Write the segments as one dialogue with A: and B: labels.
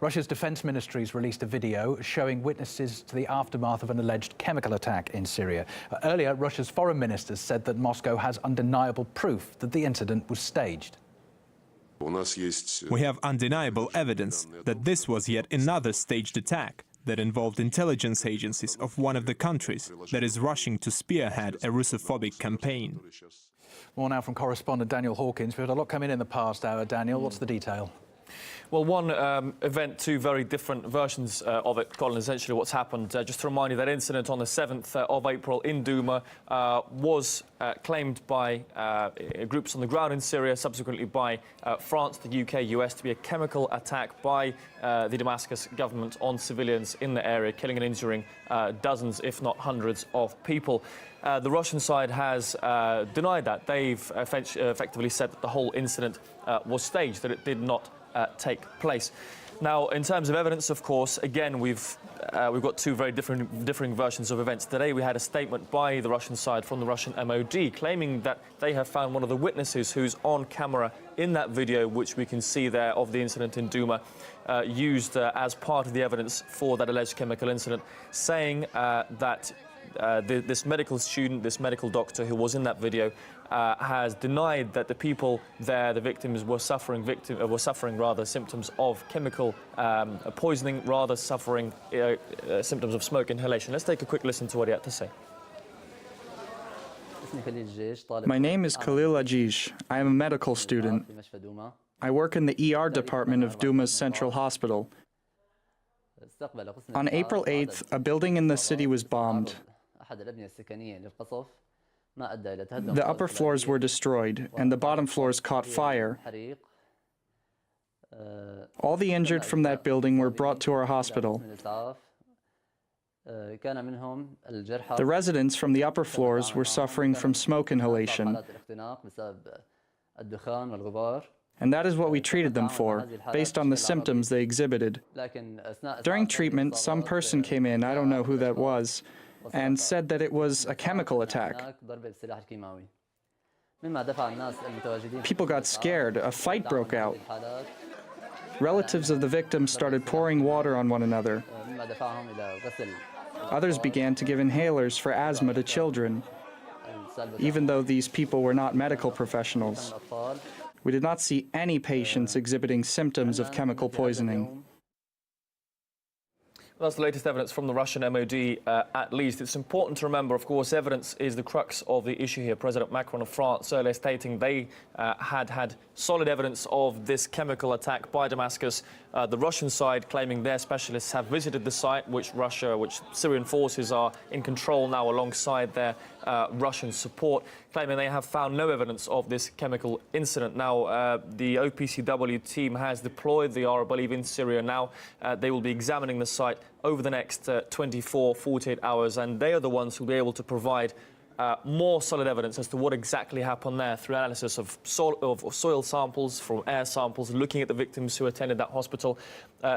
A: Russia's defense ministry's released a video showing witnesses to the aftermath of an alleged chemical attack in Syria. Earlier, Russia's foreign minister said that Moscow has undeniable proof that the incident was staged.
B: We have undeniable evidence that this was yet another staged attack that involved intelligence agencies of one of the countries that is rushing to spearhead a Russophobic campaign.
A: More now from correspondent Daniel Hawkins. We've had a lot come in the past hour. Daniel, what's the detail?
C: Well, one event, two very different versions of it, Colin, essentially what's happened. Just to remind you, that incident on the 7th of April in Douma was claimed by groups on the ground in Syria, subsequently by France, the UK, US, to be a chemical attack by the Damascus government on civilians in the area, killing and injuring dozens, if not hundreds, of people. The Russian side has denied that. They've effectively said that the whole incident was staged, that it did not take place. Now, in terms of evidence, of course, again, we've got two very differing versions of events. Today, we had a statement by the Russian side from the Russian MOD claiming that they have found one of the witnesses who's on camera in that video, which we can see there of the incident in Douma, used as part of the evidence for that alleged chemical incident, saying that this medical student, this medical doctor who was in that video, has denied that the people there, the victims, were suffering symptoms of chemical poisoning, rather suffering symptoms of smoke inhalation. Let's take a quick listen to what he had to say.
D: My name is Khalil Ajish. I am a medical student. I work in the ER department of Douma's Central Hospital. On April 8th, a building in the city was bombed. The upper floors were destroyed, and the bottom floors caught fire. All the injured from that building were brought to our hospital. The residents from the upper floors were suffering from smoke inhalation, and that is what we treated them for, based on the symptoms they exhibited. During treatment, some person came in, I don't know who that was, and said that it was a chemical attack. People got scared. A fight broke out. Relatives of the victims started pouring water on one another. Others began to give inhalers for asthma to children, even though these people were not medical professionals. We did not see any patients exhibiting symptoms of chemical poisoning.
C: Well, that's the latest evidence from the Russian MOD, at least. It's important to remember, of course, evidence is the crux of the issue here. President Macron of France earlier stating they had solid evidence of this chemical attack by Damascus. The Russian side claiming their specialists have visited the site, which Syrian forces are in control now alongside their Russian support, claiming they have found no evidence of this chemical incident. Now, the OPCW team has deployed. They are, I believe, in Syria now. They will be examining the site over the next 24, 48 hours, and they are the ones who will be able to provide more solid evidence as to what exactly happened there through analysis of soil samples, from air samples, looking at the victims who attended that hospital.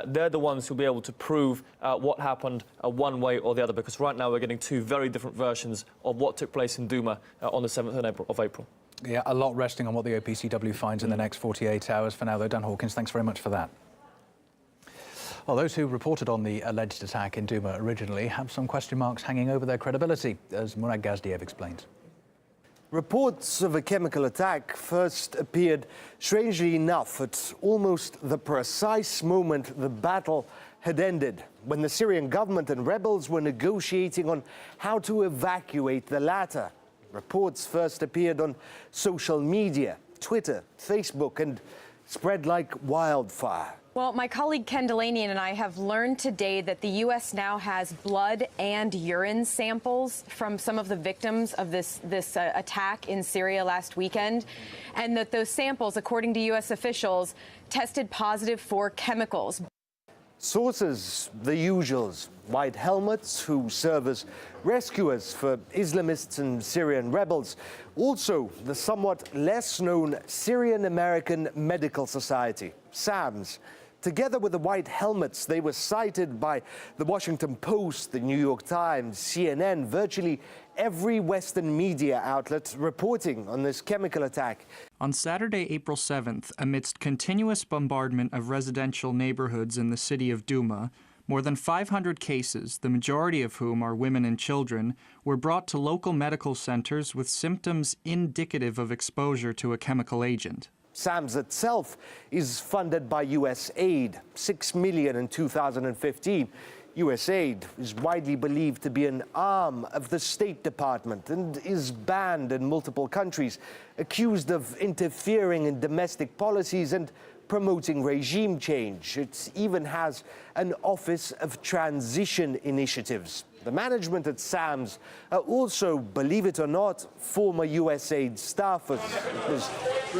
C: They're the ones who'll be able to prove what happened one way or the other, because right now we're getting two very different versions of what took place in Douma on the 7th of April.
A: Yeah, a lot resting on what the OPCW finds in the next 48 hours. For now, though, Dan Hawkins, thanks very much for that. Well, those who reported on the alleged attack in Douma originally have some question marks hanging over their credibility, as Murad Gazdiev explains.
E: Reports of a chemical attack first appeared, strangely enough, at almost the precise moment the battle had ended, when the Syrian government and rebels were negotiating on how to evacuate the latter. Reports first appeared on social media, Twitter, Facebook, and spread like wildfire.
F: Well, my colleague Ken Delanian and I have learned today that the U.S. now has blood and urine samples from some of the victims of this attack in Syria last weekend, and that those samples, according to U.S. officials, tested positive for chemicals.
E: Sources, the usuals: white helmets who serve as rescuers for Islamists and Syrian rebels. Also, the somewhat less known Syrian American Medical Society, SAMS. Together with the white helmets, they were cited by the Washington Post, the New York Times, CNN, virtually every Western media outlet reporting on this chemical attack.
D: On Saturday, April 7th, amidst continuous bombardment of residential neighborhoods in the city of Douma, more than 500 cases, the majority of whom are women and children, were brought to local medical centers with symptoms indicative of exposure to a chemical agent.
E: SAMS itself is funded by U.S. aid, $6 million in 2015. U.S. aid is widely believed to be an arm of the State Department and is banned in multiple countries, accused of interfering in domestic policies and promoting regime change. It even has an Office of Transition Initiatives. The management at SAMS are also, believe it or not, former USAID staffers. It was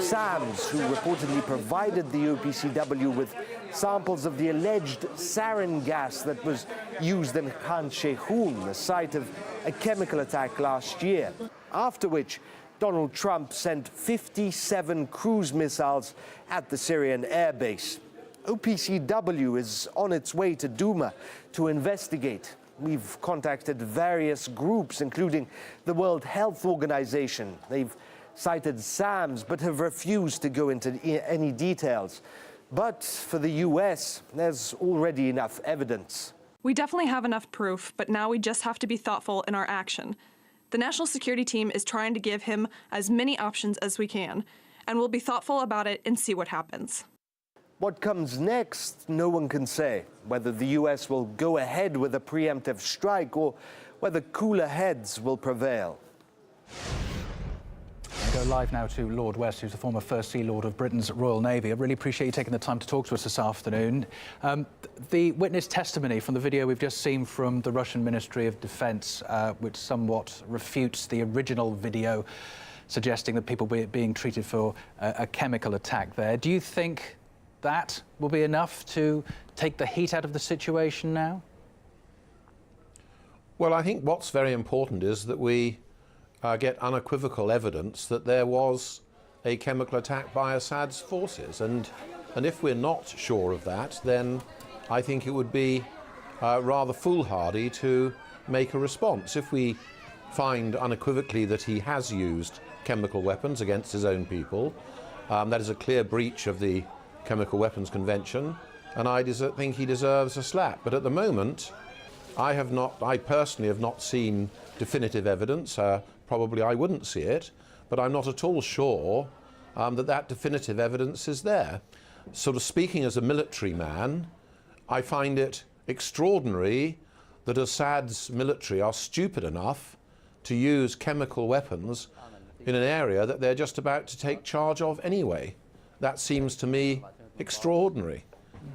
E: SAMS who reportedly provided the OPCW with samples of the alleged sarin gas that was used in Khan Sheikhoun, the site of a chemical attack last year. After which, Donald Trump sent 57 cruise missiles at the Syrian airbase. OPCW is on its way to Douma to investigate. We've contacted various groups, including the World Health Organization. They've cited SAMS, but have refused to go into any details. But for the US, there's already enough evidence.
G: We definitely have enough proof, but now we just have to be thoughtful in our action. The National Security Team is trying to give him as many options as we can, and we'll be thoughtful about it and see what happens.
E: What comes next, no one can say. Whether the US will go ahead with a preemptive strike or whether cooler heads will prevail.
A: I go live now to Lord West, who's the former First Sea Lord of Britain's Royal Navy. I really appreciate you taking the time to talk to us this afternoon. The witness testimony from the video we've just seen from the Russian Ministry of Defence, which somewhat refutes the original video suggesting that people were being treated for a chemical attack there. Do you think that will be enough to take the heat out of the situation now?
H: Well, I think what's very important is that we get unequivocal evidence that there was a chemical attack by Assad's forces. And if we're not sure of that, then I think it would be rather foolhardy to make a response. If we find unequivocally that he has used chemical weapons against his own people, that is a clear breach of the Chemical Weapons Convention, and I think he deserves a slap. But at the moment, I personally have not seen definitive evidence. Probably I wouldn't see it, but I'm not at all sure that definitive evidence is there. Sort of speaking as a military man, I find it extraordinary that Assad's military are stupid enough to use chemical weapons in an area that they're just about to take charge of anyway. That seems to me extraordinary.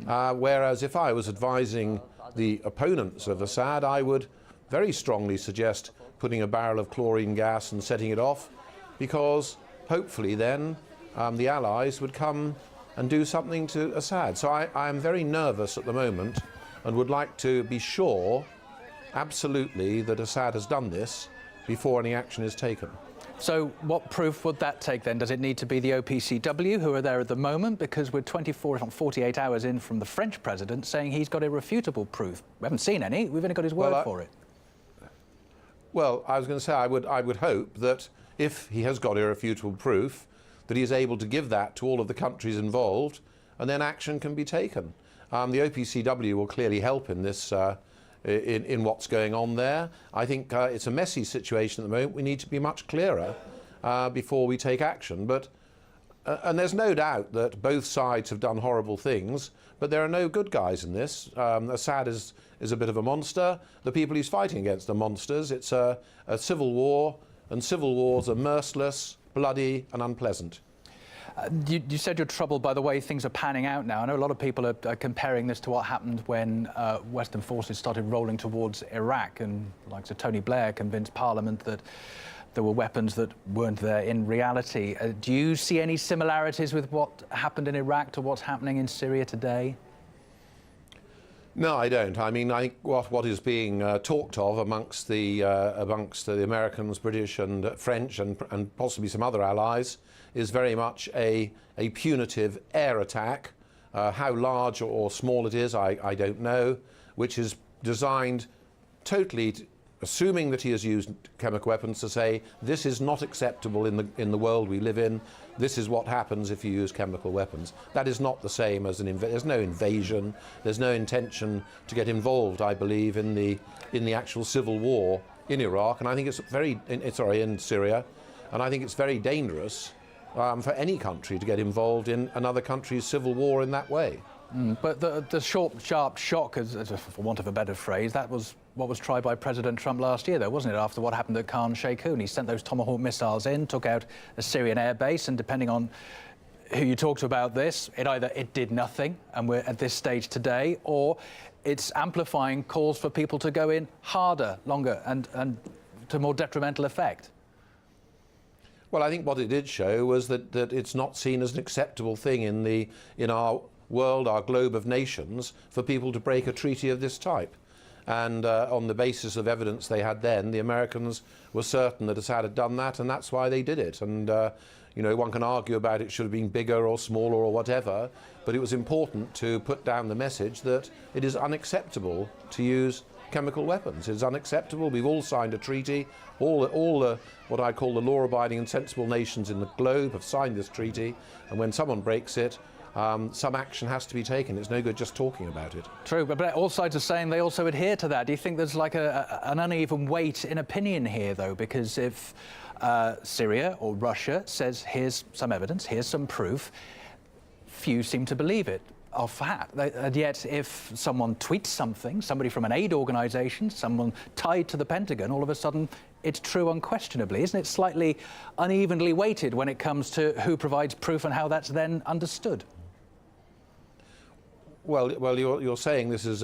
H: Whereas if I was advising the opponents of Assad, I would very strongly suggest putting a barrel of chlorine gas and setting it off, because hopefully then the Allies would come and do something to Assad. So I am very nervous at the moment and would like to be sure, absolutely, that Assad has done this before any action is taken.
A: So what proof would that take then? Does it need to be the OPCW who are there at the moment? Because we're 24, if not 48 hours in from the French president saying he's got irrefutable proof. We haven't seen any, we've only got his word for it.
H: Well, I was going to say I would hope that if he has got irrefutable proof, that he is able to give that to all of the countries involved, and then action can be taken. The OPCW will clearly help in this, in what's going on there. I think it's a messy situation at the moment. We need to be much clearer before we take action. But and there's no doubt that both sides have done horrible things, but there are no good guys in this. Assad is a bit of a monster. The people he's fighting against are monsters. It's a civil war, and civil wars are merciless, bloody and unpleasant.
A: You said you're troubled by the way things are panning out now. I know a lot of people are comparing this to what happened when Western forces started rolling towards Iraq, and like so Tony Blair convinced Parliament that there were weapons that weren't there in reality. Do you see any similarities with what happened in Iraq to what's happening in Syria today?
H: No, I don't. I mean, I think what is being talked of amongst the Americans, British and French and possibly some other allies is very much a punitive air attack How large or small it is, I don't know, which is designed totally, assuming that he has used chemical weapons, to say this is not acceptable in the world we live in. This is what happens if you use chemical weapons. That is not the same as there's no invasion. There's no intention to get involved, I believe, in the actual civil war in Iraq, and I think in Syria, and I think it's very dangerous for any country to get involved in another country's civil war in that way.
A: But the short, sharp shock, for want of a better phrase, that was what was tried by President Trump last year, though, wasn't it, after what happened at Khan Sheikhoun? He sent those Tomahawk missiles in, took out a Syrian air base, and depending on who you talk to about this, it did nothing, and we're at this stage today, or it's amplifying calls for people to go in harder, longer, and to more detrimental effect.
H: Well, I think what it did show was that it's not seen as an acceptable thing in our world, our globe of nations, for people to break a treaty of this type. And on the basis of evidence they had then, the Americans were certain that Assad had done that, and that's why they did it. And you know, one can argue about it should have been bigger or smaller or whatever, but it was important to put down the message that it is unacceptable to use chemical weapons. It's unacceptable. We've all signed a treaty. All the what I call the law-abiding and sensible nations in the globe have signed this treaty, and when someone breaks it, some action has to be taken. It's no good just talking about it.
A: True, but all sides are saying they also adhere to that. Do you think there's like an uneven weight in opinion here, though? Because if Syria or Russia says, here's some evidence, here's some proof, few seem to believe it off hat. And yet, if someone tweets something, somebody from an aid organisation, someone tied to the Pentagon, all of a sudden it's true unquestionably. Isn't it slightly unevenly weighted when it comes to who provides proof and how that's then understood?
H: Well, you're saying this is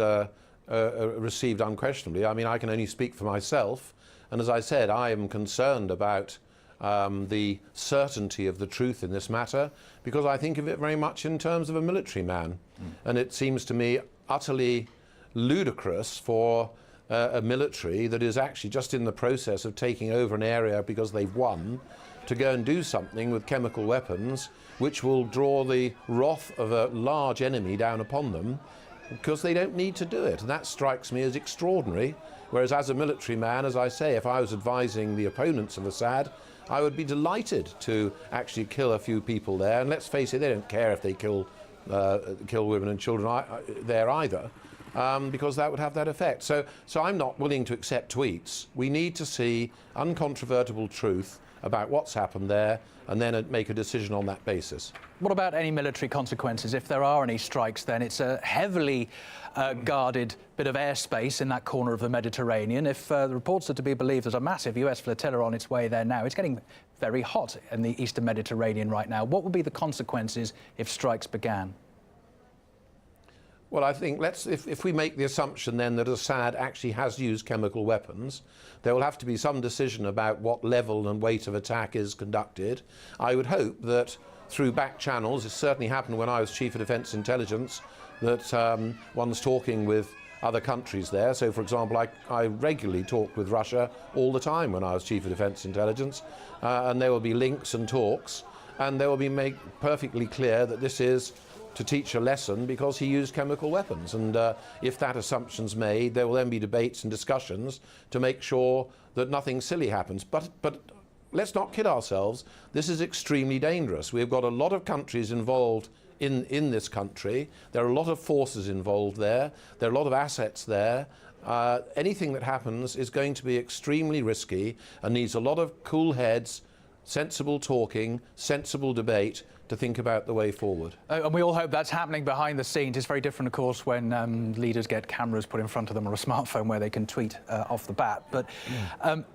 H: received unquestionably. I mean, I can only speak for myself, and as I said, I am concerned about the certainty of the truth in this matter, because I think of it very much in terms of a military man. And it seems to me utterly ludicrous for a military that is actually just in the process of taking over an area because they've won, to go and do something with chemical weapons which will draw the wrath of a large enemy down upon them, because they don't need to do it. And that strikes me as extraordinary. Whereas as a military man, as I say, if I was advising the opponents of Assad, I would be delighted to actually kill a few people there. And let's face it, they don't care if they kill women and children there either, because that would have that effect. So I'm not willing to accept tweets. We need to see uncontrovertible truth about what's happened there, and then make a decision on that basis.
A: What about any military consequences? If there are any strikes, then it's a heavily guarded bit of airspace in that corner of the Mediterranean. If the reports are to be believed, there's a massive US flotilla on its way there now. It's getting very hot in the eastern Mediterranean right now. What would be the consequences if strikes began?
H: Well, I think if we make the assumption then that Assad actually has used chemical weapons, there will have to be some decision about what level and weight of attack is conducted. I would hope that through back channels, it certainly happened when I was Chief of Defence Intelligence, that one's talking with other countries there. So, for example, I regularly talked with Russia all the time when I was Chief of Defence Intelligence, and there will be links and talks, and there will be made perfectly clear that this is to teach a lesson because he used chemical weapons. And if that assumption's made, there will then be debates and discussions to make sure that nothing silly happens. But let's not kid ourselves. This is extremely dangerous. We've got a lot of countries involved in this country. There are a lot of forces involved there. There are a lot of assets there. Anything that happens is going to be extremely risky and needs a lot of cool heads, sensible talking, sensible debate to think about the way forward.
A: And we all hope that's happening behind the scenes. It's very different, of course, when leaders get cameras put in front of them or a smartphone where they can tweet off the bat. But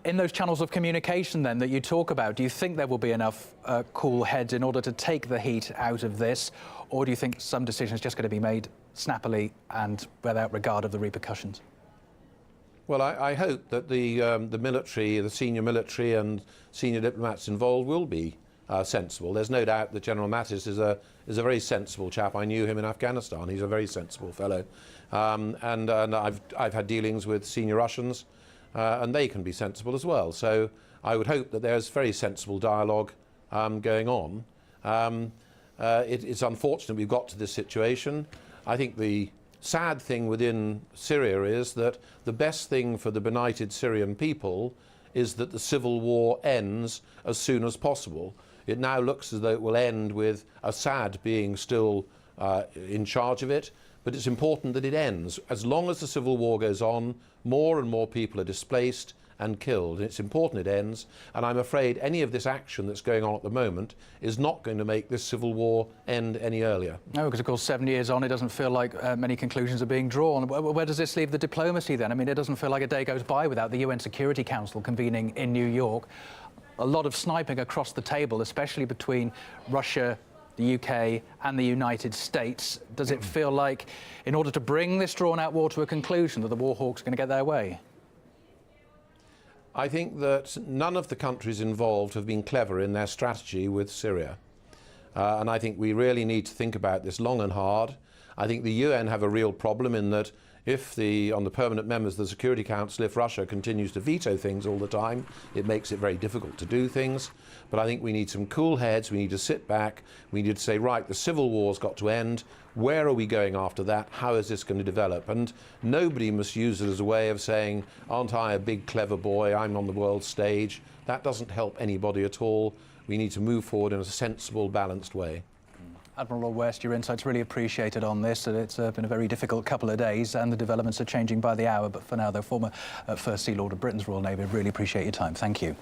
A: in those channels of communication then that you talk about, do you think there will be enough cool heads in order to take the heat out of this? Or do you think some decisions are just going to be made snappily and without regard of the repercussions?
H: Well, I hope that the military, the senior military and senior diplomats involved will be sensible. There's no doubt that General Mattis is a very sensible chap. I knew him in Afghanistan. He's a very sensible fellow. And I've had dealings with senior Russians, and they can be sensible as well. So I would hope that there's very sensible dialogue going on. It's unfortunate we've got to this situation. I think the sad thing within Syria is that the best thing for the benighted Syrian people is that the civil war ends as soon as possible. It now looks as though it will end with Assad being still in charge of it, but it's important that it ends. As long as the civil war goes on, more and more people are displaced and killed. And it's important it ends, and I'm afraid any of this action that's going on at the moment is not going to make this civil war end any earlier.
A: No, because of course 7 years on it doesn't feel like many conclusions are being drawn. Where does this leave the diplomacy then? I mean, it doesn't feel like a day goes by without the UN Security Council convening in New York. A lot of sniping across the table, especially between Russia, the UK and the United States. Does it feel like, in order to bring this drawn-out war to a conclusion, that the war hawks are going to get their way?
H: I think that none of the countries involved have been clever in their strategy with Syria. And I think we really need to think about this long and hard. I think the UN have a real problem in that if on the permanent members of the Security Council, if Russia continues to veto things all the time, it makes it very difficult to do things. But I think we need some cool heads. We need to sit back. We need to say, right, the civil war's got to end. Where are we going after that? How is this going to develop? And nobody must use it as a way of saying, aren't I a big clever boy? I'm on the world stage. That doesn't help anybody at all. We need to move forward in a sensible, balanced way.
A: Admiral West, your insights really appreciated on this. It's been a very difficult couple of days and the developments are changing by the hour. But for now, though, former First Sea Lord of Britain's Royal Navy, really appreciate your time. Thank you.